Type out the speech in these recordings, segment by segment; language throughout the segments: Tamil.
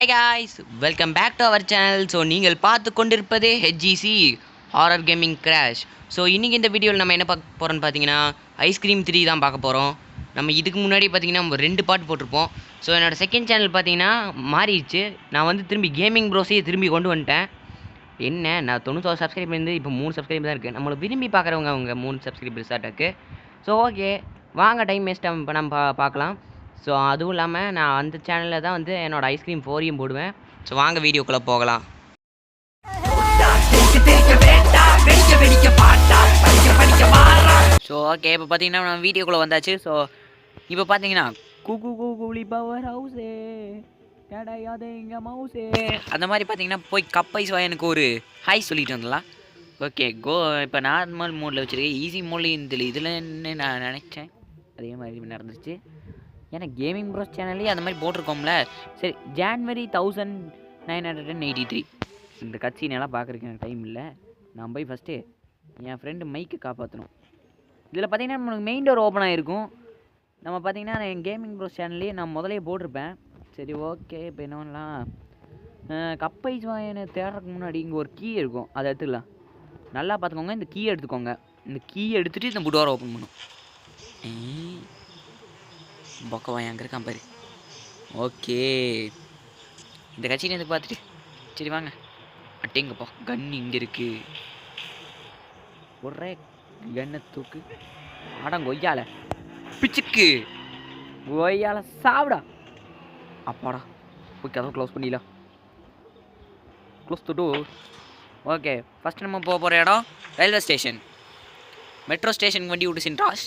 Hi guys, welcome back to our channel. So நீங்கள் பார்த்து கொண்டிருப்பது HCG horror gaming crash. So இன்றைக்கி இந்த வீடியோவில் நம்ம என்ன பார்க்க போகிறோம்னு பார்த்தீங்கன்னா ஐஸ்கிரீம் 3 தான் பார்க்க போகிறோம். நம்ம இதுக்கு முன்னாடி பார்த்தீங்கன்னா நம்ம 2 பார்ட் போட்டிருப்போம். ஸோ என்னோடய செகண்ட் சேனல் பார்த்தீங்கன்னா மாறிடுச்சு. நான் வந்து திரும்பி கேமிங் ப்ரோஸையே திரும்பி கொண்டு வந்துட்டேன். என்ன நான் 90 சப்ஸ்கிரைப் இருந்து இப்போ 3 சப்ஸ்கிரைப் தான் இருக்குது. நம்மளை விரும்பி பார்க்குறவங்க அவங்க 3 சப்ஸ்கிரைபர்ஸ் ஆட்டாக்கு. ஸோ ஓகே, வாங்க டைம் வேஸ்ட் இப்போ நம்ம பார்க்கலாம். ஸோ அதுவும் இல்லாமல் நான் அந்த சேனலில் தான் வந்து என்னோடய ஐஸ்கிரீம் 4யும் போடுவேன். ஸோ வாங்க வீடியோக்குள்ளே போகலாம். ஸோ ஓகே, இப்போ பார்த்தீங்கன்னா நான் வீடியோக்குள்ளே வந்தாச்சு. ஸோ இப்போ பார்த்தீங்கன்னா கூலி பவர் ஹவுஸே கிடையாது இங்கே மவுஸே அந்த மாதிரி பார்த்தீங்கன்னா போய் கப்பைஸ் எனக்கு ஒரு ஹாய் சொல்லிட்டு வந்துடலாம். ஓகே கோ. இப்போ நார்மல் மோடில் வச்சுருக்கேன், ஈஸி மோடில் இதில் என்ன நான் நினச்சேன் அதே மாதிரி நடந்துச்சு. ஏன்னா கேமிங் ப்ரோஸ் சேனல்லே அந்த மாதிரி போட்டிருக்கோம்ல. சரி, ஜான்வரி 1983 இந்த கட்சினெல்லாம் பார்க்குறதுக்கு எனக்கு டைம் இல்லை. நான் போய் ஃபஸ்ட்டு என் ஃப்ரெண்டு மைக்கு காப்பாற்றணும். இதில் பார்த்தீங்கன்னா நம்மளுக்கு மெயின் டோர் ஓப்பன் ஆகிருக்கும். நம்ம பார்த்தீங்கன்னா என் கேமிங் ப்ரோஸ் சேனல்லே நான் முதலே போட்டிருப்பேன். சரி ஓகே, இப்போ என்ன பண்ணலாம், கப்பைஸ் வாயனை தேடுறதுக்கு முன்னாடி இங்கே ஒரு கீ இருக்கும், அதை எடுத்துக்கலாம். நல்லா பார்த்துக்கோங்க, இந்த கீயை எடுத்துக்கோங்க. இந்த கீயை எடுத்துகிட்டு இந்த டோரை ஓப்பன் பண்ணும். பொக்கவாய் அங்கே இருக்கான் பாரு. ஓகே, இந்த கட்சி எனக்கு பார்த்துட்டு சரி வாங்க. அட்டேங்கப்பா, கன் இங்கே இருக்கு. ஒரே கண்ணை தூக்கு. ஆடம் கொய்யால பிச்சுக்கு கொய்யால சாப்பிடா. அப்பாடா, போய் கதவை க்ளோஸ் பண்ணிடலாம். Close the door. Okay, first நம்ம போக போகிற இடம் ரயில்வே ஸ்டேஷன். மெட்ரோ ஸ்டேஷனுக்கு வண்டி விட்டு சின்ராஸ்.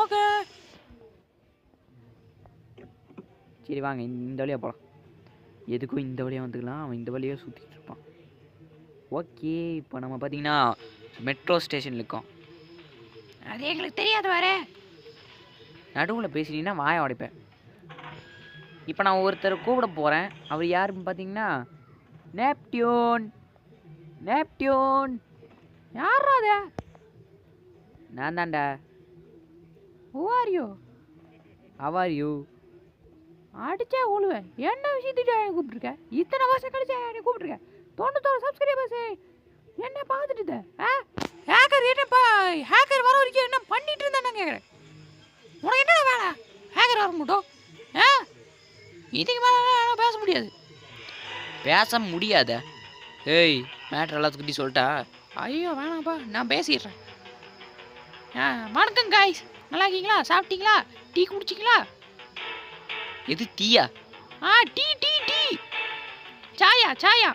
ஓகே சரி வாங்க, இந்த வழியாக போகலாம். எதுக்கும் இந்த வழியாக வந்துக்கலாம், அவன் இந்த வழியாக சுற்றிட்டு இருப்பான். ஓகே, இப்போ நம்ம பார்த்தீங்கன்னா மெட்ரோ ஸ்டேஷனில் இருக்கோம். அது எங்களுக்கு தெரியாது வேறு. நடுவில் பேசினீங்கன்னா வாயை உடைப்பேன். இப்போ நான் ஒருத்தரை கூப்பிட போகிறேன். அவர் யாருன்னு பார்த்தீங்கன்னா நேப்டியூன். யாரா அது? நான் தான்டா. Who are you? அடிச்சா உழுவேன். என்ன விஷயத்துக்கு கூப்பிட்டுருக்க? இத்தனை வருஷம் கழிச்சா என்னை கூப்பிட்டுருக்க? 91 சப்ஸ்கிரைபர்ஸ் என்ன பார்த்துட்டு ஹேக்கர் வர வரைக்கும் என்ன பண்ணிட்டு இருந்தேன் நான் கேட்குறேன். உனக்கு என்ன வேலை? ஹேக்கர் வர மட்டும் இதுக்கு மேலே பேச முடியாத. ஏய், மேட்ரு எல்லாத்துக்கிட்டையும் சொல்லிட்டா? ஐயோ வேணாம்ப்பா, நான் பேசிடுறேன். வணக்கம் காய்ஸ், நல்லா இருக்கீங்களா? சாப்பிட்டீங்களா? டீ குடிச்சிங்களா? எது டீயா? டீ சாயா.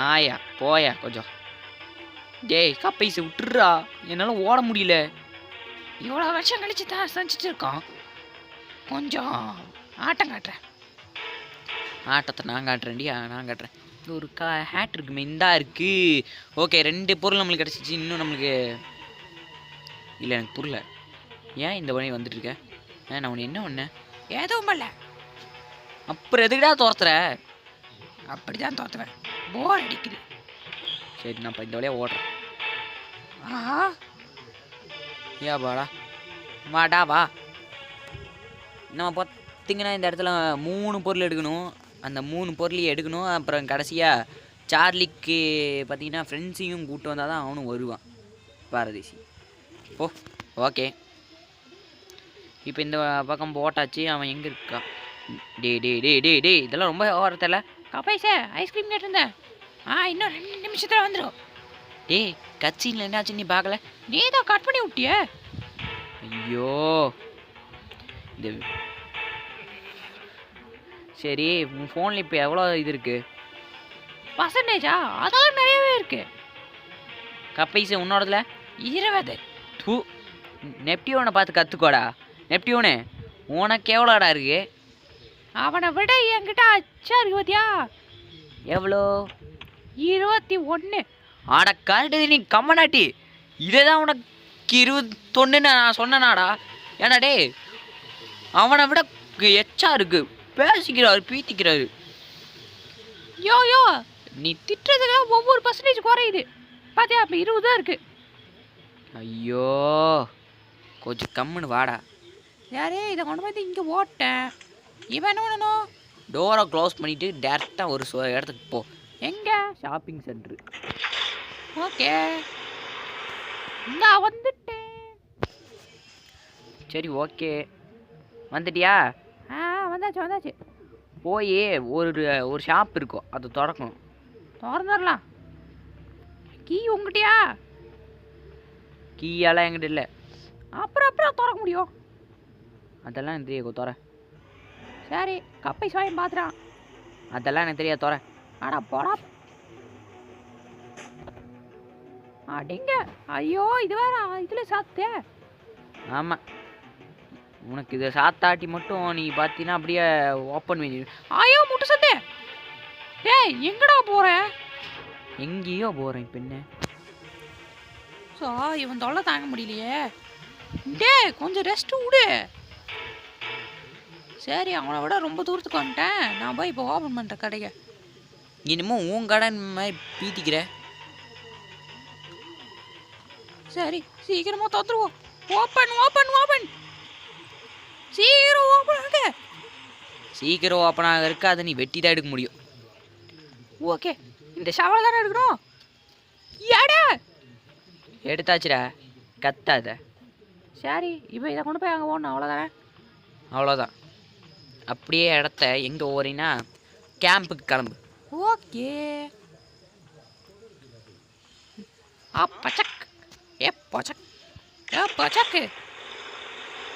ஆயா போயா கொஞ்சம். டேய் கப்பைஸை விட்டுறா, என்னால் ஓட முடியல. இவ்வளோ வருஷம் கழிச்சு தான் செஞ்சுட்டு இருக்கோம். கொஞ்சம் ஆட்டம் காட்டுறேன். ஆட்டத்தை நான் காட்டுறேன். ஒரு ஹேட் இருக்குமே, இந்தா இருக்குது. ஓகே, 2 பொருள் நம்மளுக்கு கிடச்சிச்சு. இன்னும் நம்மளுக்கு இல்லை, எனக்கு புரியல ஏன் இந்த வழி வந்துட்டுருக்க. நான் உன்னை என்ன பண்ணேன்? எதுவும் பண்ணல. அப்புறம் எதுக்குடா துரத்துற? அப்படி தான் துரத்துவேன், போர் அடிக்குது. சரி, நான் இப்போ இந்த வழியாக ஓடுறேன். வாடா வா. நம்ம பார்த்தீங்கன்னா இந்த இடத்துல 3 பொருள் எடுக்கணும். அந்த 3 பொருளையும் எடுக்கணும். அப்புறம் கடைசியாக சார்லிக்கு பார்த்தீங்கன்னா ஃப்ரெண்ட்ஸையும் கூப்பிட்டு வந்தால் தான் அவனும் வருவான். பாரதேசி ஓ. ஓகே, இப்போ இந்த பக்கம் போட்டாச்சு. அவன் எங்கே இருக்கான்? டே இதெல்லாம் ரொம்ப ஓரத்தில். கப்பைசே, ஐஸ்கிரீம் கேட்டிருந்தேன். இன்னும் 2 நிமிஷத்தில் வந்துடும். டேய், கட்சியில் என்னாச்சு நீ பார்க்கல? நீ தான் கட் பண்ணி விட்டிய. ஐயோ, இந்த சரி, உன் ஃபோனில் இப்போ எவ்வளோ இது இருக்குது? பர்சன்டேஜா? அதெல்லாம் நிறையவே இருக்குது. கப்பைசே உன்னோடதுல 20. தூ, நெப்டியூனை பார்த்து கற்றுக்கோடா. நெப்டியூனு உனக்கு எவ்வளோடா இருக்கு? அவனை விட என்கிட்ட அச்சா இருக்கு பார்த்தியா? எவ்வளோ? 21. ஆட கரெக்டு, நீ கம்மனாட்டி. இதே தான் உனக்கு 21 நான் சொன்னனாடா. ஏன்னா டே, அவனை விட எச்சா இருக்கு. பேசிக்கிறாரு, பீத்திக்கிறாரு. யோ நீ திட்டுறதுல ஒவ்வொரு பர்சன்டேஜ் குறையுது பார்த்தியா? இப்போ 20 தான் இருக்கு. ஐயோ, கொஞ்சம் கம்முன்னு வாடா. யாரே, இதை கொண்டு வந்து இங்கே ஓட்டேன். இவன் என்ன பண்ணணும்? டோரை க்ளோஸ் பண்ணிவிட்டு டேரெக்டாக ஒரு இடத்துக்கு போ. எங்கே? Shopping centre. ஓகே, நான் வந்துட்டேன். சரி, ஓகே, வந்துட்டியா? வந்தாச்சு. போய் ஒரு ஷாப் இருக்கும், அது திறக்கணும். திறந்துடலாம். கீ உங்ககிட்டயா? கீயெல்லாம் என்கிட்ட இல்லை. அப்புறம் திறக்க முடியும்? அதெல்லாம் எனக்கு தெரியாது, திற. சரி, கப்பை சாயம் பார்த்துறான். அதெல்லாம் எனக்கு தெரியாது, திற. ஆடா போடா. அடிங்க. ஐயோ, இது வேற இதில் சாத்தே. ஆமாம், உனக்கு இதை சாத்தாட்டி மட்டும் நீ பார்த்தீங்கன்னா அப்படியே ஓப்பன் பண்ணி. ஐயோ, முட்டு சத்தே. டேய், எங்கடா போற? எங்கேயோ போகிறேன் பெண்ணு. ஸோ இவன் தொல்லை தாங்க முடியலையே. டேய், கொஞ்சம் ரெஸ்ட் விடு. சரி, அவனை விட ரொம்ப தூரத்துக்கு வந்துட்டேன். நான் போய் இப்போ ஓப்பன் பண்ணுறேன் கடையை. இன்னமும் உன் கடை மாதிரி பீத்திக்கிற. சரி, சீக்கிரமா தந்துருவோம். ஓப்பன். சீக்கிரம் ஓப்பன் ஆக. சீக்கிரம் ஓப்பன் ஆக இருக்கு. அதை நீ வெட்டி தான் எடுக்க முடியும். ஓகே, இந்த ஷவலை தானே எடுக்கணும். ஏடா எடுத்தாச்சுடா, கத்தாத. சரி, இப்போ இதை கொண்டு போய் அங்கே ஓடணும். அவ்வளோதான். அப்படியே இடத்த எங்கே ஓறினா கேம்புக்கு கிளம்பு. ஓகே. பச்சக் பச்சக்கு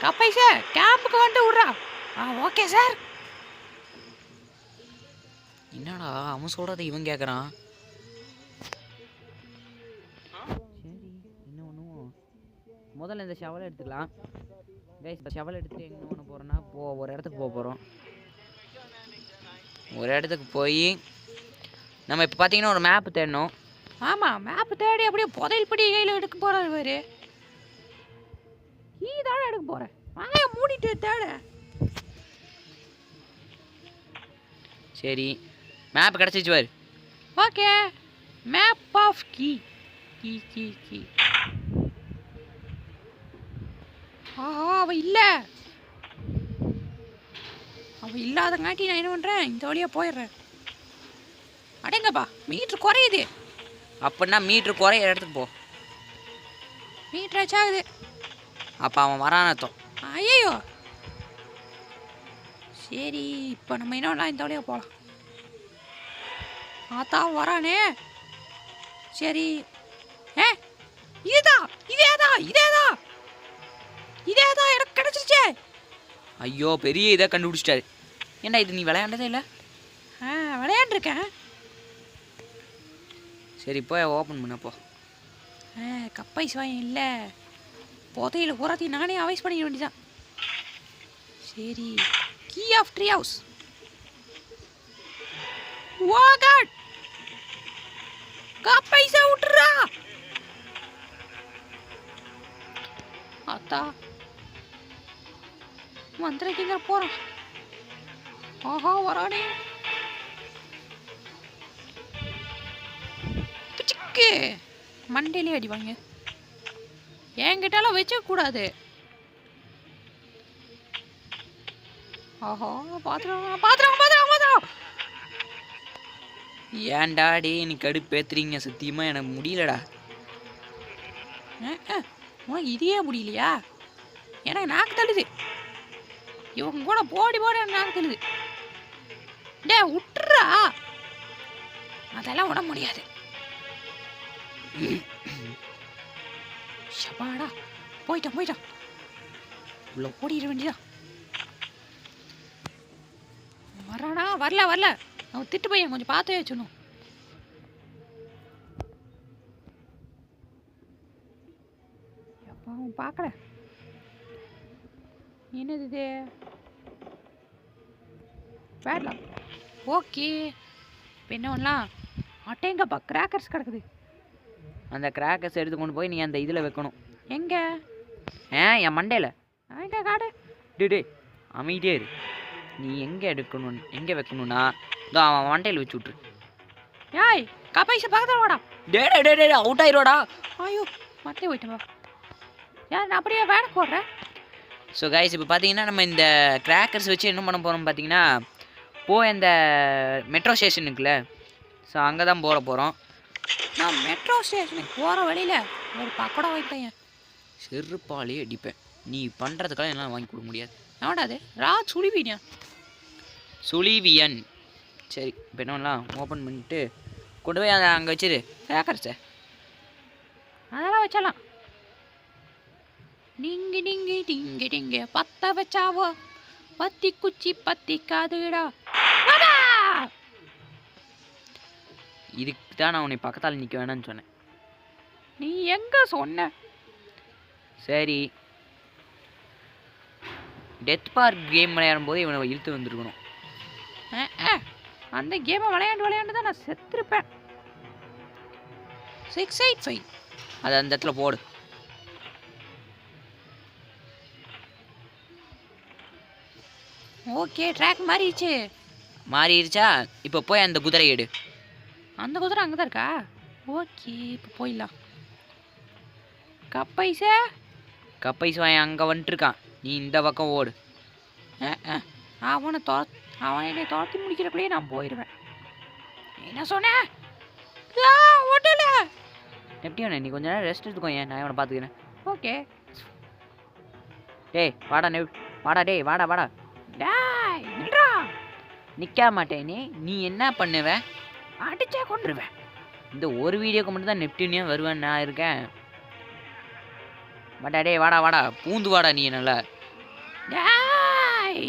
கப்பை சார், கேம்புக்கு வந்து விட்றா. Okay sir. என்னடா அவன் சொல்கிறத இவன் கேட்குறான். சரி, என்ன ஒன்றும் முதல்ல இந்த ஷவலை எடுத்துக்கலாம். கைஸ், இந்த ஷவலை எடுத்துகிட்டு எங்கே பண்ண போகிறோன்னா ஒரு இடத்துக்கு போகிறோம். ஒரு இடத்துக்கு போய் நம்ம இப்போ பார்த்தீங்கன்னா ஒரு மேப்பு தேடணும். ஆமாம், மேப்பு தேடி அப்படியே புதையல் படி கையில் எடுக்க போகிறாரு வேறு. தானே எடுக்க போகிறேன். வாங்க, மூடிட்டு தேட. சரி, மேப் கிடச்சிச்சு பாரு. Okay, map of key. ஆஹா, அவள் இல்லாதங்காட்டி நான் என்ன பண்ணுறேன், இந்த வழியாக போயிடுறேன். அடேங்கப்பா, மீட்ரு குறையுது. அப்படின்னா மீட்ரு குறைய இடத்துக்கு போ. மீட்ரு ஆச்சாகுது. அப்போ அவன் வரானத்தோம். ஐயோ, சரி, இப்போ நம்ம என்ன இந்த வழியாக போகலாம். அதான் வரானே. சரி, இதேதான் எனக்கு கிடைச்சிருச்சே. ஐயோ, பெரிய இதை கண்டுபிடிச்சிட்டாரு. ஏண்டா இது நீ விளையாண்டதே இல்லை? விளையாண்டுருக்கேன். சரி, போய் ஓப்பன் பண்ணப்போ. கப்பை சுவாயம் இல்லை, புதையில உரத்தி நானே அவைஸ் பண்ணிக்க வேண்டியதான். சரி, key of tree house. Oh god, கப்பைசா விட்டுறா. அத்தா மந்திரக்கிங்க போறான். ஆஹா, வரானே. பிச்சுக்கு மண்டையிலே அடிவாங்க. என்கிட்டலாம் வச்சுக்க கூடாது. ஆஹா, பாத்துறோம். ஏன்டா டே, நீ கடுப்பேத்துறீங்க. சத்தியமா எனக்கு முடியலடா. உனக்கு இதையே முடியலையா? எனக்கு நாக்கு தள்ளுது. இவங்க கூட போடி நாக்கு தள்ளுது. டே விட்டுறா, அதெல்லாம் விட முடியாது. ஷபாடா, போயிட்டான். உள்ள ஓடிட வேண்டியதான். வரானா? வரல. அவன் திட்டு பையன், கொஞ்சம் பார்த்து வச்சுணும். எப்பா அவன் பார்க்கல. என்னது இது? பேட்லாம். ஓகே, இப்போ என்ன பண்ணலாம்? அட்டேங்கப்பா, கிராக்கர்ஸ் கிடக்குது. அந்த கிராக்கர்ஸ் எடுத்து கொண்டு போய் நீ அந்த இதில் வைக்கணும். எங்கே? என் மண்டையில். எங்கே காடு? டே அமைதியே இரு. நீ எங்கே வைக்கணும்னா இதோ அவன் மண்டையில் வச்சு விட்ரு. ஏய், கப்பைசை பக்கத்தில் வாடா. டே அவுட் ஆயிரோடா. ஐயோ, மட்டே போயிட்டேன்பா. நான் அப்படியே வேலைக்கு போடுறேன். ஸோ கைஸ், இப்போ பார்த்தீங்கன்னா நம்ம இந்த கிராக்கர்ஸ் வச்சு என்ன பண்ண போகிறோம் பார்த்தீங்கன்னா, போய் அந்த மெட்ரோ ஸ்டேஷன் இருக்குல்ல, ஸோ அங்கே தான் போகிறோம். நான் மெட்ரோ ஸ்டேஷனுக்கு போகிற வழியில் ஒரு பக்கோடா வைப்பேன், செருப்பாலே அடிப்பேன். நீ பண்ணுறதுக்கெல்லாம் என்னால் வாங்கி கொடுக்க முடியாது. எவடாது சுழிவியா சுழிவியன். சரி, இப்போ என்ன பண்ணலாம், ஓப்பன் பண்ணிட்டு கொண்டு போய் அதை அங்கே வச்சிரு. கேக்கர் சார் அதெல்லாம் வச்சலாம். டிங்கி டிங்கி டிங்கி டிங்கி பத்த வச்சாவோ பத்தி குச்சி பத்தி காதுடா. இதுக்கு தான் நான் உன்னை பக்கத்தால் நிற்க வேணான்னு சொன்னேன். நீ எங்கே சொன்ன? சரி, டெத் பார்க் கேம் விளையாடும் போது இவனை இழுத்து வந்துருக்கணும். அந்த கேமை விளையாண்டு தான் நான் செத்துருப்பேன். 685 அது அந்த இடத்துல போடு. ஓகே, ட்ராக் மாறிடுச்சா? இப்போ போய் அந்த குதிரை எடு. அந்த குதிரை அங்கே தான் இருக்கா? ஓகே, இப்போ போயிடலாம். கப்பைஸ் வாங்க அங்கே வந்துட்டுருக்கான். நீ இந்த பக்கம் ஓடு. அவன் என்னை துரத்தி முடிக்கிறப்படியே நான் போயிடுவேன். என்ன சொன்னேன்? ஓட்டல எப்படியும் நீ கொஞ்ச நேரம் ரெஸ்ட் எடுத்துக்கோ. நான் அவனை பார்த்துக்கிறேன். ஓகே. டேய் வாடா டேய் வாடா. டேய் நில்றா. நிற்க மாட்டேன். நீ என்ன பண்ணுவ? அடிச்சா கொண்டுருவேன். இந்த ஒரு வீடியோக்கு மட்டும் தான் நெப்டியூனியா வருவேன் நான் இருக்கேன். வாடா டேய் வாடா பூந்து வாடா நீ நல்லா. டேய்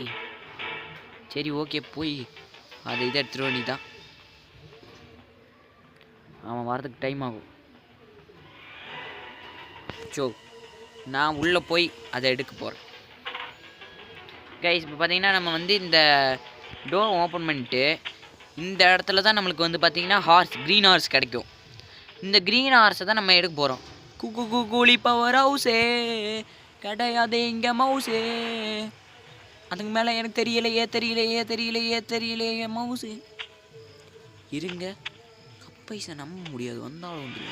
சரி ஓகே, போய் அதை இதை எடுத்துருவ. நீ தான் அவன் வரதுக்கு டைம் ஆகும். ஸோ நான் உள்ளே போய் அதை எடுக்க போகிறேன். கைஸ், இப்போ பார்த்தீங்கன்னா நம்ம வந்து இந்த டோர் ஓப்பன் பண்ணிட்டு இந்த இடத்துல தான் நம்மளுக்கு வந்து பார்த்தீங்கன்னா க்ரீன் ஹார்ஸ் கிடைக்கும். இந்த க்ரீன் ஹார்ஸை தான் நம்ம எடுக்க போகிறோம். கூலி பவர் ஹவுஸே கிடையாது இங்கே மவுஸே. அதுக்கு மேலே எனக்கு தெரியலையே மவுஸு. இருங்க, கப்பைஸை நம்ப முடியாது. வந்தாலும் வந்து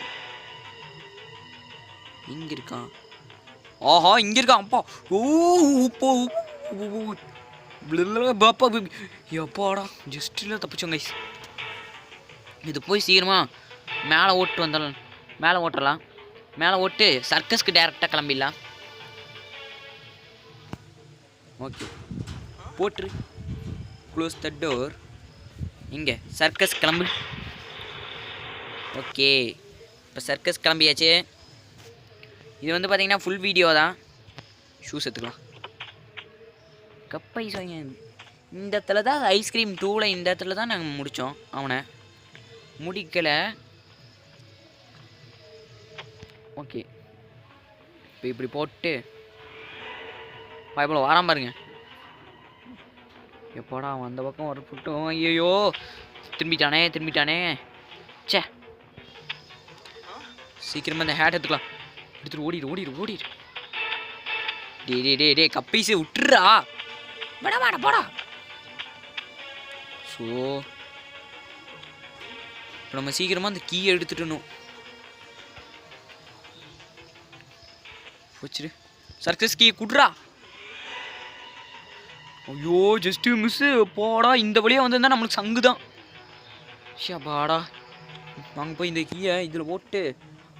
இங்கே இருக்கான். ஆஹா, இங்கே இருக்கான். அப்பா பாப்பா எப்பாடா ஜஸ்ட்டில் தப்பிச்சோங்க. இது போய் சீக்கிரமா மேலே ஓட்டுறலாம். மேலே ஓட்டு சர்க்கஸ்க்கு டேரெக்டாக கிளம்பிடலாம். ஓகே, போட்டுரு. Close the door. இங்கே சர்க்கஸ் கிளம்பு. ஓகே, இப்போ சர்க்கஸ் கிளம்பியாச்சு. இது வந்து பார்த்தீங்கன்னா ஃபுல் வீடியோ தான். ஷூஸ் எடுத்துக்கலாம். கப்பை சாங்க இந்த இடத்துல தான் ஐஸ்கிரீம் 2ல் இந்த இடத்துல தான் நாங்கள் முடித்தோம். அவனை முடிக்கலை. ஓகே, இப்போ இப்படி போட்டு பயப்பட வராம பாருங்க. எப்போடா அவன் அந்த பக்கம் வரப்பட்டும். ஐயோ திரும்பிட்டானே. சே, சீக்கிரமாக இந்த ஹேட் எடுத்துட்டு ஓடிடு. டே கப்பைஸு விட்டுறா. வாடா போடா. ஸோ இப்போ நம்ம சீக்கிரமாக அந்த கீயை எடுத்துட்டணும். வச்சிரு சர்க்கஸ் கீயை குட்றா. ஐயோ ஜஸ்ட்டு மிஸ்ஸு. போடா, இந்த வழியாக வந்திருந்தா நம்மளுக்கு சங்கு தான். பாடா, வாங்க போய் இந்த கீயை இதில் போட்டு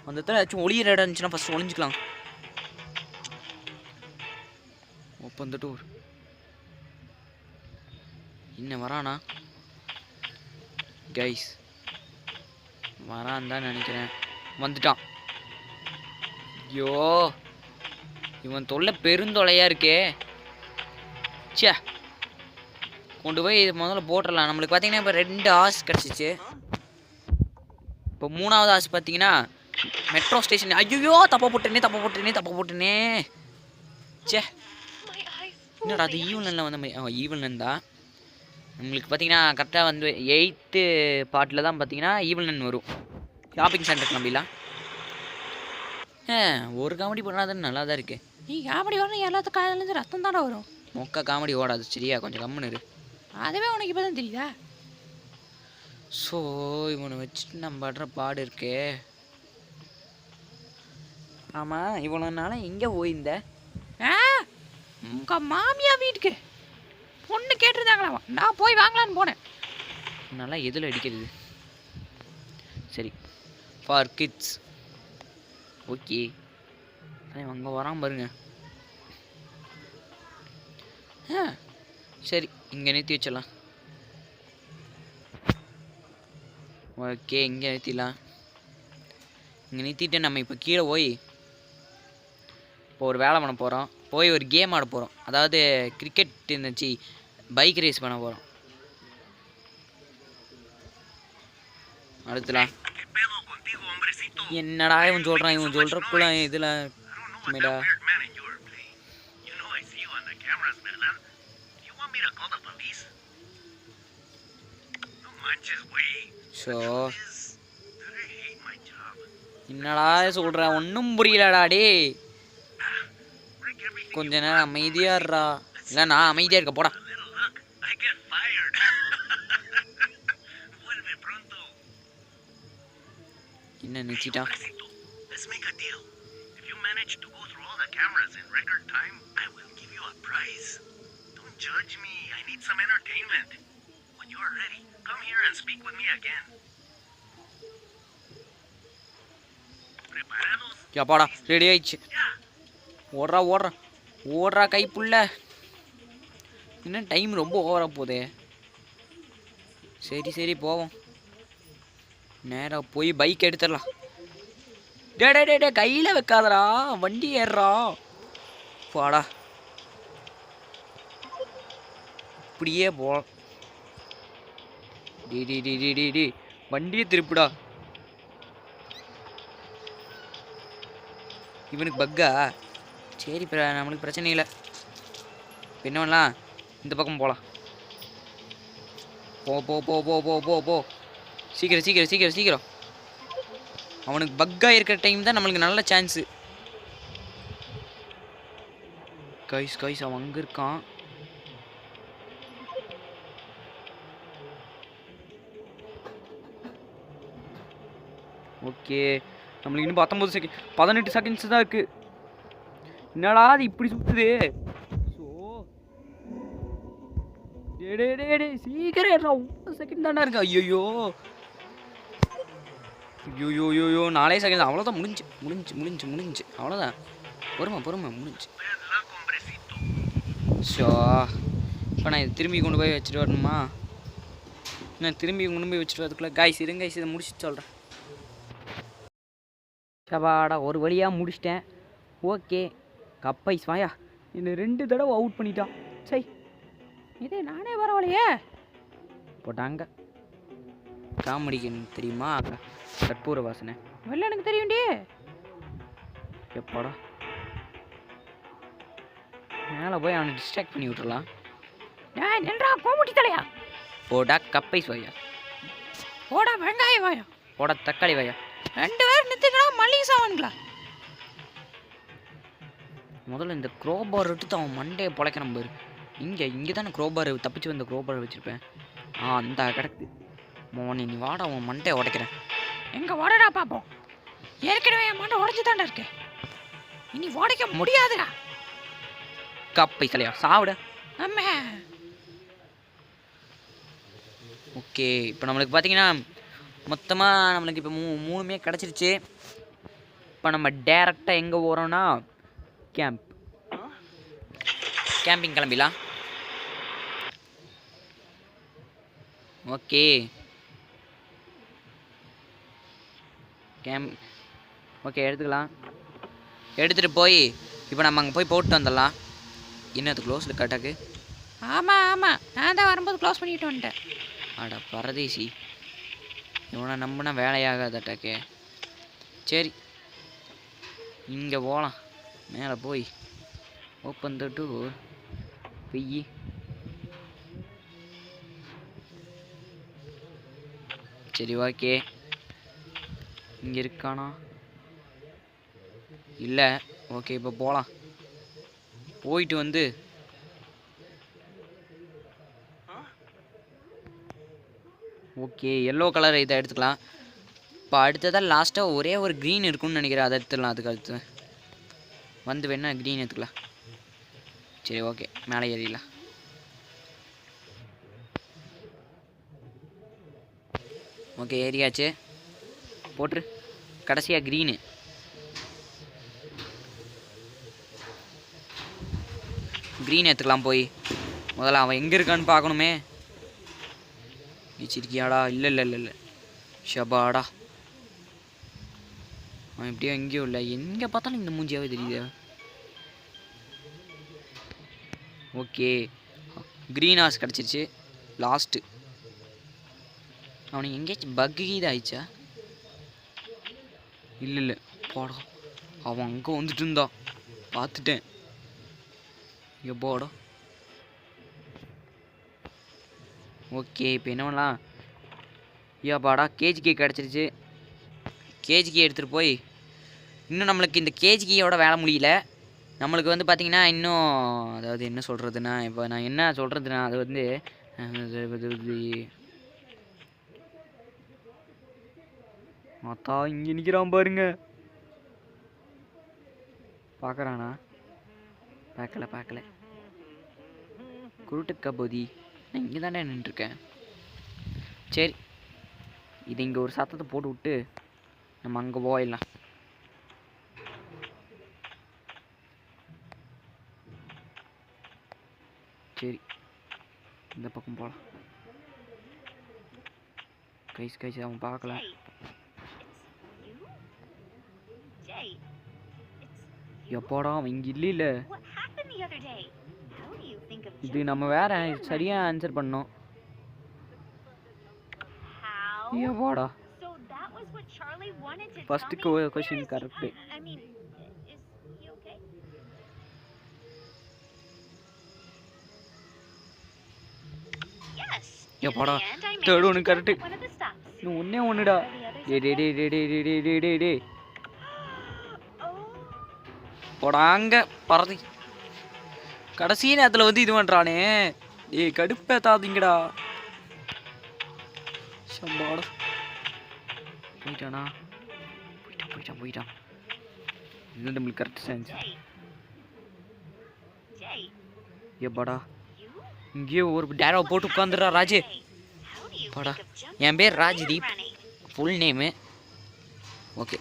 அந்த இடத்துல ஏதாச்சும் ஒளியிற இடம் இருந்துச்சுன்னா ஃபஸ்ட்டு ஒளிஞ்சிக்கலாம். Open the door. என்ன வரானா? கைஸ் வரான் தான் நினைக்கிறேன். வந்துட்டான். ஐயோ, இவன் தொல்லை பெருந்தொலையாக இருக்கே. சே, கொண்டு போய் இது முதல்ல போட்டுடலாம். நம்மளுக்கு பார்த்தீங்கன்னா இப்போ 2 ஹார்ஸ் கிடச்சிச்சு. இப்போ 3வது ஹார்ஸ் பார்த்தீங்கன்னா மெட்ரோ ஸ்டேஷன். ஐயோ, தப்பா போட்டுனே. சே, என்னடா அது ஈவனில் வந்த மாதிரி. ஈவன் தான் நம்மளுக்கு பார்த்தீங்கன்னா கரெக்டாக வந்து 8th பார்ட்டில் தான் பார்த்தீங்கன்னா ஈவன் வரும். ஷாப்பிங் சென்டர் நம்பிலாம் ஒரு காமெடி பண்ணாதான் நல்லா தான் இருக்கு. நீ காமெடி வரணும், எல்லாத்துக்கும் காலையிலேருந்து ரத்தம் தானே வரும். மொக்க காமெடி ஓடாது சரியா, கொஞ்சம் கம்முன்னு இரு. அதுவே உனக்கு இப்போ தான் தெரியுதா? ஸோ இவனை வச்சுட்டு நம்ம படுற பாடு இருக்கே. ஆமாம், இவ்வளோ நாளாக எங்கே போயிருந்த? உங்கள் மாமியா வீட்டுக்கு ஒன்று கேட்டிருந்தாங்களா, நான் போய் வாங்கலான்னு போனேன். நல்லா எதில் அடிக்கிறது? சரி, ஃபார் கிட்ஸ். ஓகே, அங்கே வரான் பாருங்க. சரி, இங்கே நிறுத்தி வச்சிடலாம். ஓகே, இங்கே நிறுத்திடலாம். இங்கே நிறுத்திட்டு நம்ம இப்போ கீழே போய் இப்போ ஒரு வேலை பண்ண போகிறோம். போய் ஒரு கேம் ஆட போகிறோம். அதாவது கிரிக்கெட் இருந்துச்சு, பைக் ரேஸ் பண்ண போகிறோம். அடுத்துலாம் என்னடா இவன் சொல்கிறான், இவன் சொல்கிறக்குள்ள இதில் மேடா. ஸோ என்னடா சொல்கிற, ஒன்றும் புரியலடா டே. கொஞ்ச நேரம் அமைதியாக இருடா. இல்லை நான் அமைதியாக இருக்க போடா. என்ன நிச்சிட்டா? பாடா ரெடி ஆயிடுச்சு. ஓடுறா ஓடுறா ஓடுறா கைப்புள்ள. இன்னும் டைம் ரொம்ப ஓவராக போதே. சரி சரி போவோம். நேராக போய் பைக் எடுத்துடலாம். டே டே டே டே கையில் வைக்காதடா, வண்டி ஏறுறா. பாடா இப்படியே போ. டி டி டி டி டி டி வண்டியை திருப்பிடா. இவனுக்கு பக்கா? சரி நம்மளுக்கு பிரச்சனை இல்லை. என்ன பண்ணலாம், இந்த பக்கம் போகலாம். போ போ போ போ போ போ போ சீக்கிரம் சீக்கிரம் சீக்கிரம் சீக்கிரம். அவனுக்கு பக்காக இருக்கிற டைம் தான் நம்மளுக்கு நல்ல சான்ஸு. கைஸ் கைஸ் அவன் அங்கே இருக்கான். ஓகே, நம்மளுக்கு இன்னும் 19 செகண்ட் 18 செகண்ட்ஸ் தான் இருக்குது. என்னடா அது இப்படி சுற்றுது? ஸோ டே டே டே சீக்கிரம் 1 செகண்ட் தானே இருக்கு. ஐயோ ஐயோ ஐயோ 4 செகண்ட் அவ்வளோதான். முடிஞ்சு முடிஞ்சு முடிஞ்சு முடிஞ்சு அவ்வளோதான். பொறுமை பொறுமை முடிஞ்சு. ஸோ இப்போ நான் இதை திரும்பி கொண்டு போய் வச்சுட்டு வரணுமா? நான் திரும்பி கொண்டு போய் வச்சுட்டு வரதுக்குள்ளே காய்ஸ் இருங்க, இதை முடிச்சுட்டு சொல்கிறேன். சவாடா ஒரு வழியாக முடிச்சிட்டேன். ஓகே கப்பைஸ் வாயா, இன்னும் 2 தடவை அவுட் பண்ணிட்டான். சரி இதே நானே பரவாயில்லையே. போட்டாங்க காமெடிக்கு தெரியுமா கற்பூர வாசனை வெளில எனக்கு தெரியும்டி. எப்படா மேலே போய் அவனை டிஸ்ட்ராக்ட் பண்ணி விட்டுறலாம். நின்றா கோமுட்டி தலையா. போடா கப்பைஸ் வாயா. போடா வெங்காய வாயா. போடா தக்காளி வாயா. 2 பேர் நிறுத்திக்கடா மல்லிகை சாமான்களா. முதல்ல இந்த க்ரோபார் விட்டு அவன் மண்டையை பொழைக்கணும் பாரு. இங்கே தானே க்ரோபார் தப்பிச்சு வந்த க்ரோபார் வச்சுருப்பேன். அந்த கிடக்கு மோனி. நீ வாடா, அவன் மண்டையை உடைக்கிறேன். எங்கே வாடடா பார்ப்போம். ஏற்கனவே என் மண்டை உடஞ்சி தாண்டா இருக்கு, இனி உடைக்க முடியாதுடா. கப்பை தலையா சாவிட. ஆமா ஓகே, இப்போ நம்மளுக்கு பார்த்தீங்கன்னா மொத்தமாக நம்மளுக்கு இப்போ 3மே கிடச்சிருச்சு. இப்போ நம்ம டேரெக்டாக எங்கே போகிறோன்னா கேம்பிங் கிளம்பிடலாம். ஓகே ஓகே எடுத்துக்கலாம். எடுத்துகிட்டு போய் இப்போ நம்ம அங்கே போய் போட்டு வந்துடலாம். இன்னது க்ளோஸில் கட்டாக்கு. ஆமாம் ஆமாம், நான் தான் வரும்போது க்ளோஸ் பண்ணிட்டு வந்துட்டேன். அடா பரதேசி, இவனை நம்பினா வேலையாகாதட்டாக்கே. சரி இங்கே போகலாம். மேலே போய் ஓப்பன் த டோர் பெய்யி. சரி ஓகே, இங்கே இருக்கானா? இல்லை. ஓகே இப்போ போகலாம். போயிட்டு வந்து ஓகே எல்லோ கலர் இதை எடுத்துக்கலாம். இப்போ அடுத்ததான் லாஸ்ட்டாக ஒரே ஒரு க்ரீன் இருக்குன்னு நினைக்கிறேன், அதை எடுத்துடலாம். அதுக்கு அடுத்து வந்து வேணா க்ரீன் எடுத்துக்கலாம். சரி ஓகே மேலே ஏறிடலாம். ஓகே ஏரியாச்சு போட்டுரு. கடைசியாக க்ரீனு. க்ரீன் எடுத்துக்கலாம் போய். முதல்ல அவன் எங்கே இருக்கான்னு பார்க்கணுமே. வச்சிருக்கியாடா? இல்லை இல்லை இல்லை இல்லை. ஷபாடா, அவன் எப்படியோ எங்கேயோ இல்லை. எங்கே பார்த்தாலும் இந்த மூஞ்சியாவே தெரியுது. ஓகே க்ரீன் ஹார்ஸ் கிடச்சிருச்சு. லாஸ்ட்டு அவனுக்கு எங்கேயாச்சும் பக்கு இது ஆயிடுச்சா? இல்லை இல்லை போடா, அவன் அங்கே வந்துட்டு இருந்தான், பார்த்துட்டேன். எப்போடா? ஓகே இப்போ என்ன பண்ணலாம்? ஐயாப்பாடா கேஜிகே கிடச்சிருச்சு. கேஜிகே எடுத்துகிட்டு போய் இன்னும் நம்மளுக்கு இந்த கேஜிகேயோட வேலை முடியல. நம்மளுக்கு வந்து பார்த்திங்கன்னா இன்னும், அதாவது என்ன சொல்கிறதுனா, இப்போ நான் என்ன சொல்கிறதுனா, அது வந்து மாத்தா இங்கே நிற்கிறான் பாருங்க. பார்க்குறானா? பார்க்கல. குருட்டுக்கா போதி, நான் இங்கே தானே நின்றுருக்கேன். சரி, இது இங்கே ஒரு சத்தத்தை போட்டு விட்டு நம்ம அங்கே போயிடலாம். சரி, இந்த பக்கம் போகலாம். கைஸ் அவன் பார்க்கல. எப்போடா அவன் இங்கே இல்லை. இது நம்ம வேற சரியாக ஆன்சர் பண்ணோம். எப்போடா ஃபர்ஸ்ட் கொஸ்டின் கரெக்ட். எப்போடா தேர்ட் ஒன்று கரெக்டு. இன்னும் ஒன்றே ஒன்றுடா. டே போடாங்க பறதி. கடைசி நேரத்தில் வந்து இது பண்ணுறானே. கடுப்பேத்தாதீங்கடா. சம்பாடா போயிட்டானா? போயிட்டான். இது நம்மளுக்கு கரெக்ட் சென்ஸ். ஏப்பாடா இங்கேயே ஒரு டேரோ போட்டு உட்காந்துடுறா ராஜு. பாடா, என் பேர் Rajdeep, full name. Okay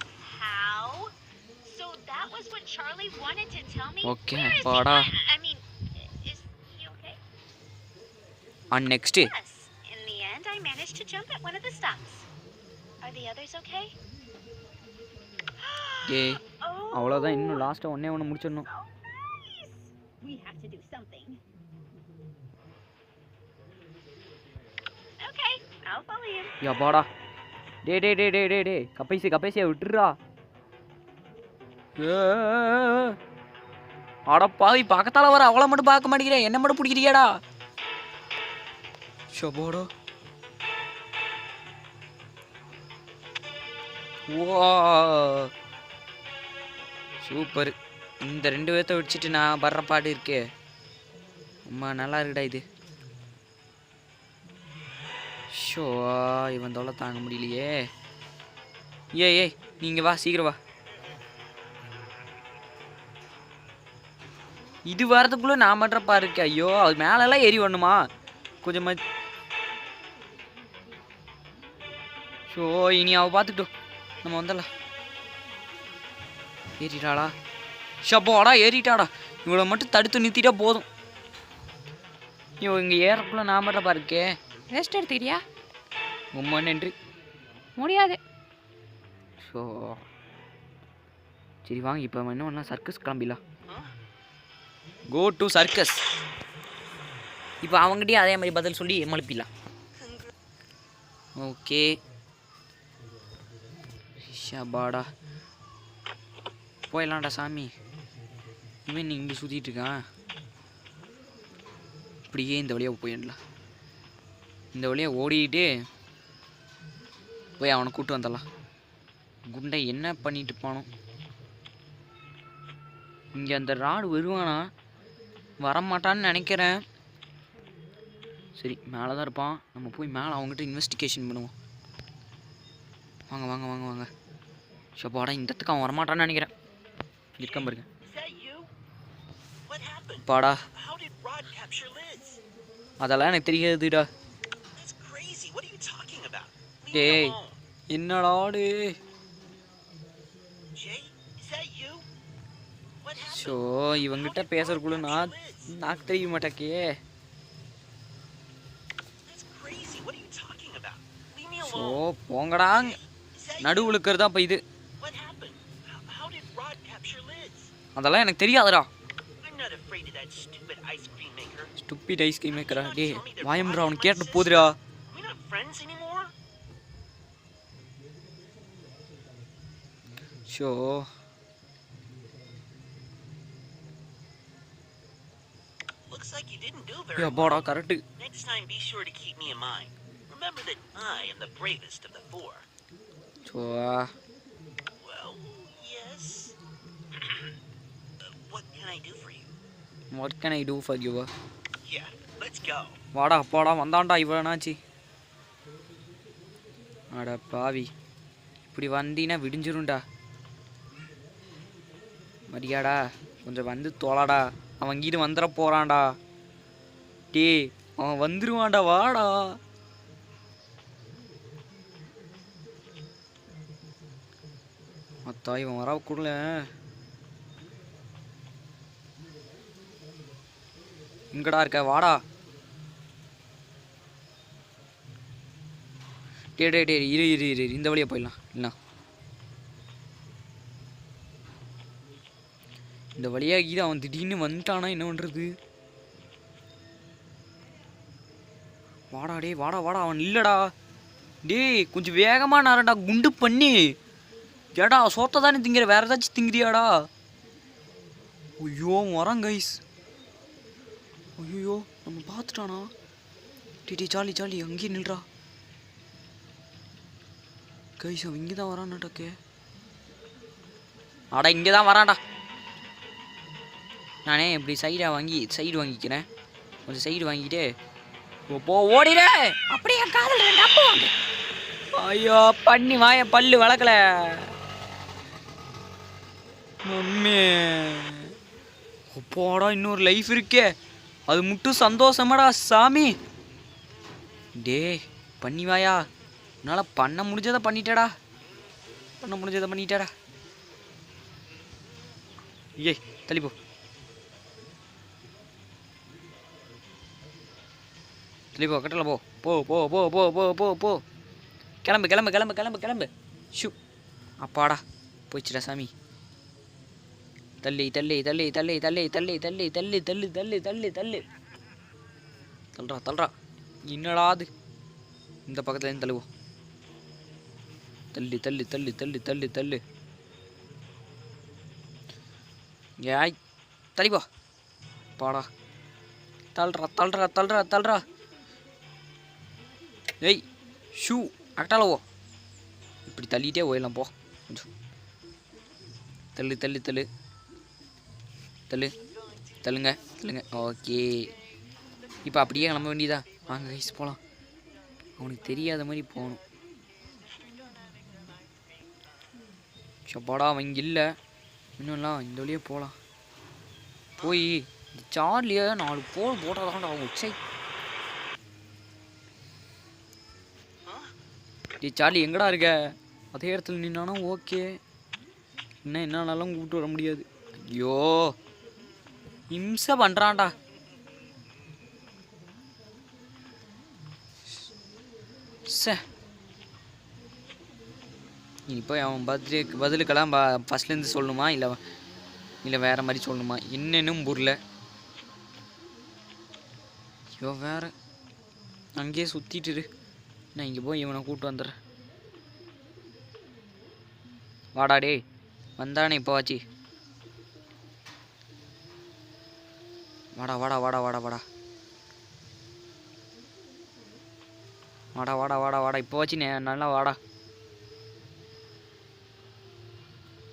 okay பாடா. அண்ட் நெக்ஸ்ட்டு அவ்வளோதான். இன்னும் லாஸ்ட்டாக ஒன்று முடிச்சிடணும். பாடா டே கப்பைசியா விட்டுறா. ஆடா பாவி, பக்கத்தால வர அவளை மட்டும் பார்க்க மாட்டேங்கிறேன், என்ன மட்டும் பிடிக்கிறியாடா? ஷோபோடோ ஓ சூப்பர். இந்த 2 பேர்த்த வச்சுட்டு நான் வர்ற பாடு இருக்கே, அம்மா நல்லா இருக்குடா இது. ஷோ இவன் தொலை தாங்க முடியலையே. ஏய் நீங்கள் வா, சீக்கிரம் வா. இது வரதுக்குள்ளே நான் மட்டுறப்பா இருக்கேன். ஐயோ அது மேலெல்லாம் ஏறி வரணுமா கொஞ்சமாக? ஷோ இனி அவள் பார்த்துக்கிட்டோம், நம்ம வந்துடலாம். ஏறிட்டாளா? ஷப்போடா ஏறிட்டாடா. இவ்வளோ மட்டும் தடுத்து நிறுத்திட்டா போதும். ஐயோ இங்கே ஏறக்குள்ளே நான் மட்டுறப்பா இருக்கே. ரெஸ்ட் எடுத்துக்கிறியா? ரொம்ப நன்றி. முடியாது. ஸோ சரி வாங்க, இப்போ என்ன பண்ணலாம், சர்க்கஸ் கிளம்பிடலாம். Go to circus. இப்போ அவங்ககிட்டயே அதே மாதிரி பதில் சொல்லி மழுப்பிடலாம். ஓகே ஷபாடா போயிடலாம்டா சாமி. இவன் நீ இங்கே சுற்றிட்டு இருக்கான். இப்படியே இந்த வழியாக போயிடலாம். இந்த வழியாக ஓடிட்டு போய் அவனை கூப்பிட்டு வந்துடலாம். குண்டை என்ன பண்ணிட்டு போனோம். இங்கே அந்த ராடு வருவானா? வரமாட்டான்னு நினைக்கிறேன். சரி மேலே தான் இருப்பான். நம்ம போய் மேலே அவங்ககிட்ட இன்வெஸ்டிகேஷன் பண்ணுவோம். வாங்க வாங்க வாங்க வாங்க. ஷப்பாடா இந்த இடத்துக்கு அவன் வரமாட்டான்னு நினைக்கிறேன். இருக்கான் பாருங்க. பாடா அதெல்லாம் எனக்கு தெரியாதுடா. டேய் என்னடா டேய் ஷோ இவங்கிட்ட பேசுறதுக்குள்ள நான் தெரிய மாட்டேக்கே ஷோ போங்கடா நடுவுல இருக்கிறதா இப்போ இது அதெல்லாம் எனக்கு தெரியாதுடா ஸ்டூபிட் ஐஸ்கிரீம் மேக்கரா டேய் வாயம்டா அவனுக்கு கேட்டு போதுடா ஷோ அப்பாடா correct show What can I do for you? Yeah, let's go. வாடா அப்பாடா வந்தான்டா இவனாச்சு அட பாவி இப்படி வந்தீனா விடிஞ்சிரும்டா மரியாடா கொஞ்சம் வந்து தோலாடா அவன் இங்கிட்டு வந்துட போறான்டா டேய் அவன் வந்துருவான்டா வாடா அத்தா இவன் வர கூடல எங்கடா இருக்க வாடா டே இரு இந்த வழியா போயிடலாம் இல்லைண்ணா இந்த வழியா இது அவன் திடீர்னு வந்துட்டானா என்ன பண்ணுறது வாடா டே வாடா அவன் இல்லைடா டேய் கொஞ்சம் வேகமாக நாரண்டா குண்டு பண்ணி ஏடா சோத்தை தானே திங்கிற வேற ஏதாச்சும் திங்கிறியாடா ஐயோ வரான் கைஸ் ஐயோ நம்ம பார்த்துட்டானா டி ஜாலி அங்கேயே நில்றா கைஸ் அவன் இங்கே தான் வரான்டாக்கே ஆடா இங்கே தான் வரான்டா நானே இப்படி சைடு வாங்கிக்கிறேன் கொஞ்சம் சைடு வாங்கிட்டு போ ஓடிடு அப்படியே காதல் ஐயோ பண்ணி வாய பல்லு வளர்க்கல மம்மி போடா இன்னொரு லைஃப் இருக்கே அது மட்டும் சந்தோஷமாடா சாமி டே பண்ணி வாயா என்னால் பண்ண முடிஞ்சதை பண்ணிட்டேடா ஏய் தள்ளிப்போ கட்டல போ போ கிளம்பு ஷூ அப்பாடா போயிடுச்சுடா சாமி தள்ளி தள்ளுறா என்னடா அது இந்த பக்கத்துலேருந்து தள்ளுவோம் தள்ளு ஏய் தள்ளிப்போ பாடா தள்ளுறா ஏய் ஷூ அக்கட்டாலவோ இப்படி தள்ளிட்டே போயிடலாம் போ கொஞ்சம் தள்ளுங்க ஓகே இப்போ அப்படியே கிளம்ப வேண்டியதா வாங்க கைஸ் போகலாம் அவனுக்கு தெரியாத மாதிரி போகணும் சப்பாடா அவங்க இல்லை இன்னும்லாம் இந்த வழியே போகலாம் போய் இந்த சார்லியை 4 போட்டாதான்டா அவங்க சார்லி எங்கடா இருக்க அதே இடத்துல நின்னானா ஓகே என்னன்னாலும் கூப்பிட்டு வர முடியாது ஐயோ இம்சை பண்ணுறான்டா சே இப்போ அவன் பதிலுக்கெல்லாம் ஃபஸ்ட்லேருந்து சொல்லணுமா இல்லை வேறு மாதிரி சொல்லணுமா என்னன்னும் புரியல ஐயோ வேறு அங்கேயே சுற்றிட்டுரு நான் இங்கே போய் இவனை கூப்பிட்டு வந்துடுறேன் வாடா டே வந்தானே இப்போ வாச்சி வாடா இப்போ வாச்சி நல்லா வாடா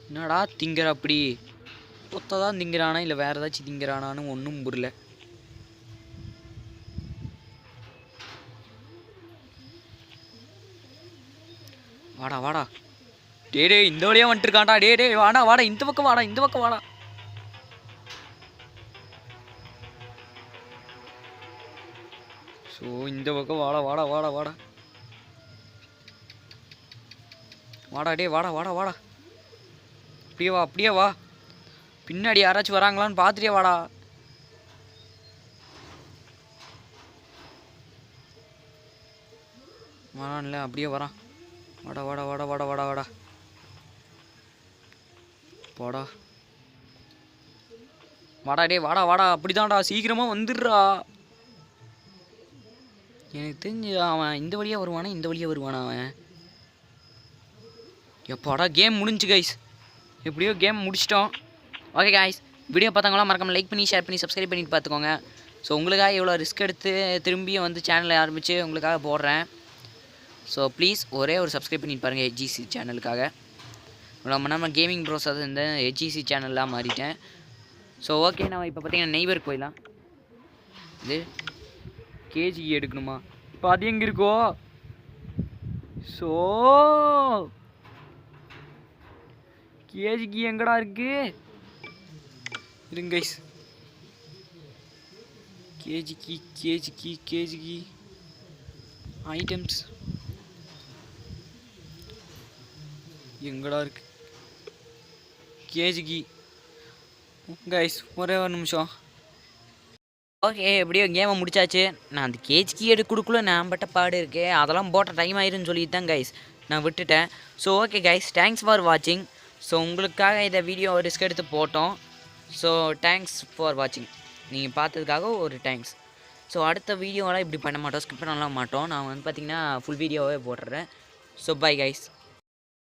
என்னடா திங்கிற அப்படி பொத்ததான் திங்கிறானா இல்லை வேறு ஏதாச்சும் திங்கிறானான்னு ஒன்றும் புரியல வாடா டே இந்த வழியா வந்துட்டுருக்கான்டா டே வாடா இந்த பக்கம் வாடா ஸோ இந்த பக்கம் வாடா வாடா டே வாடா வாடா வாடா. அப்படியே வா. பின்னாடி யாராச்சும் வராங்களான்னு பார்த்துட்டே வாடா. வரான்ல அப்படியே வரான். வாடா வாடா வாடா வாடா வாடா வாடா போடா. வாடா டே வாடா வாடா. அப்படிதான்டா, சீக்கிரமாக வந்துடுறா. எனக்கு தெரிஞ்சு அவன் இந்த வழியாக வருவானா அவன். எப்போடா கேம் முடிஞ்சு கைஸ். எப்படியோ கேம் முடிச்சிட்டோம். ஓகே கைஸ், வீடியோ பார்த்தாங்களாம் மறக்காம லைக் பண்ணி ஷேர் பண்ணி சப்ஸ்கிரைப் பண்ணிட்டு பார்த்துக்கோங்க. ஸோ உங்களுக்காக எவ்வளோ ரிஸ்க் எடுத்து திரும்பியும் வந்து சேனலை ஆரம்பித்து உங்களுக்காக போடுறேன். ஸோ ப்ளீஸ் ஒரே ஒரு சப்ஸ்கிரைப் பண்ணிட்டு பாருங்கள் ஹெச்ஜிசி சேனலுக்காக. நம்ம கேமிங் ப்ரோஸ் அது இந்த ஹெச்ஜிசி சேனல்லாம் மாறிட்டேன். ஸோ ஓகே, நம்ம இப்போ பார்த்தீங்கன்னா நெய்பர் போயிடலாம். இது கேஜி எடுக்கணுமா? இப்போ அது எங்கே இருக்கோ? ஸோ கேஜிக்கு எங்கடா இருக்கு? இருங்க கைஸ். கேஜிக்கு ஐட்டம்ஸ் எங்கடா இருக்கு? கேஜிக்கு கைஸ் ஒரே ஒரு நிமிஷம். ஓகே, எப்படியோ கேமை முடிச்சாச்சு. நான் அந்த கேஜிக்கு எடுத்து கொடுக்கல, நான் பட்ட பாடு இருக்கே. அதெல்லாம் போட்ட டைம் ஆயிருன்னு சொல்லிட்டு தான் கைஸ் நான் விட்டுட்டேன். So okay guys, thanks for வாட்சிங். ஸோ உங்களுக்காக இதை வீடியோ ரிஸ்க் எடுத்து போட்டோம். ஸோ தேங்க்ஸ் ஃபார் வாட்சிங். நீங்கள் பார்த்ததுக்காக ஒரு தேங்க்ஸ். ஸோ அடுத்த வீடியோவெலாம் இப்படி பண்ண மாட்டோம், ஸ்கிப் பண்ணலாம் மாட்டோம். நான் வந்து பார்த்திங்கன்னா ஃபுல் வீடியோவே போட்டுறேன். So bye guys.